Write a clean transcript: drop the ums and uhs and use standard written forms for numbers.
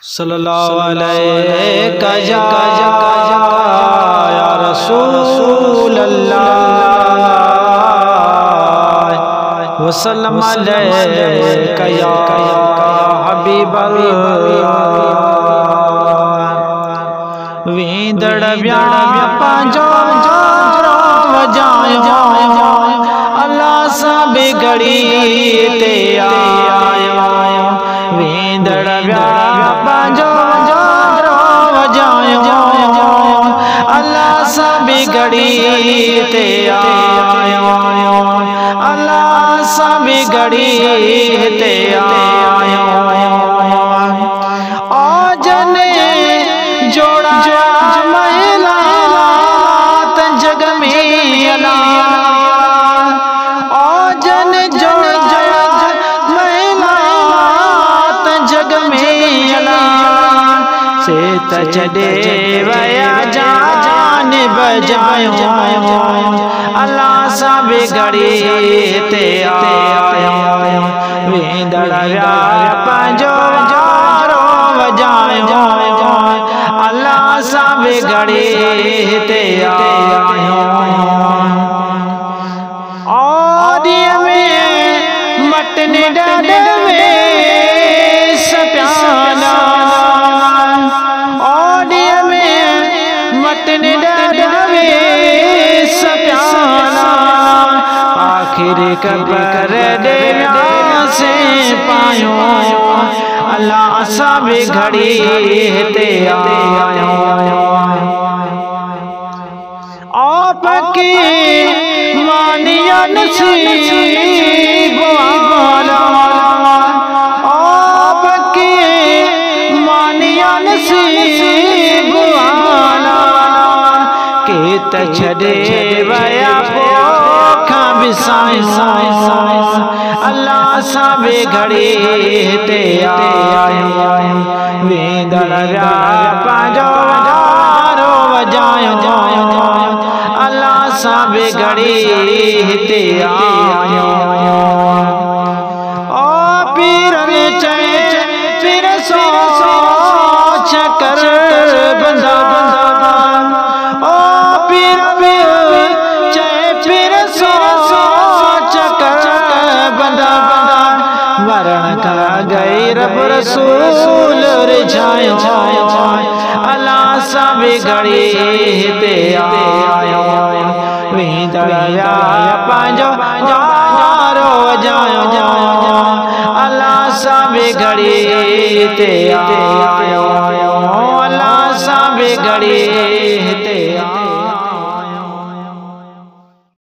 सल्लल्लाहु अलैका या रसूल अल्लाह वसल्लम अलैका या हबीब अल्लाह। वींदड़ व्या पंहिंजो वजायो अल्लाह सां बिगड़ी ते आयो। वींदड़ व्या पंहिंजो वजायो अल्लाह सां बिगड़ी ते आयो। अल्लाह सां बिगड़ी ते आयो। ओ जने जोड़ा महिला त जग में अल्लाह। ओ जन जोड़ा महिला त जग में अल्लाह। से त छॾे वया जान बजायो अल्लाह सां बिगड़ी ते आयो। वींदड़ व्या पंहिंजो वजायो अल्लाह सां बिगड़ी ते आयो। ओडीअ में मटने ॾाॾ में सप्याला। ओडीअ में मटने ॾाॾ में सप्याला। आखिर कबर दे से पायो अल्लाह सां बिगड़ी ते आयो। आपकी मानिया नसीब वाला। आपकी मानिया नसीब वाला। के त छॾे वया पोखा बिसायो अल्लाह सां बिगड़ी ते आयो। वींदड़ व्या पंहिंजो वजायो अल्लाह सां बिगड़ी ते आयो। ओ पीरनि चए पीर सो चकर बंदा। ओ पीर चए पीर सो चकर बंदा। वरण का गई रब रसूल रिझायो अल्लाह सां बिगड़ी ते आयो। वींदड़ व्या पंहिंजो वजायो अल्लाह सां बिगड़ी ते आयो। अल्लाह सां बिगड़ी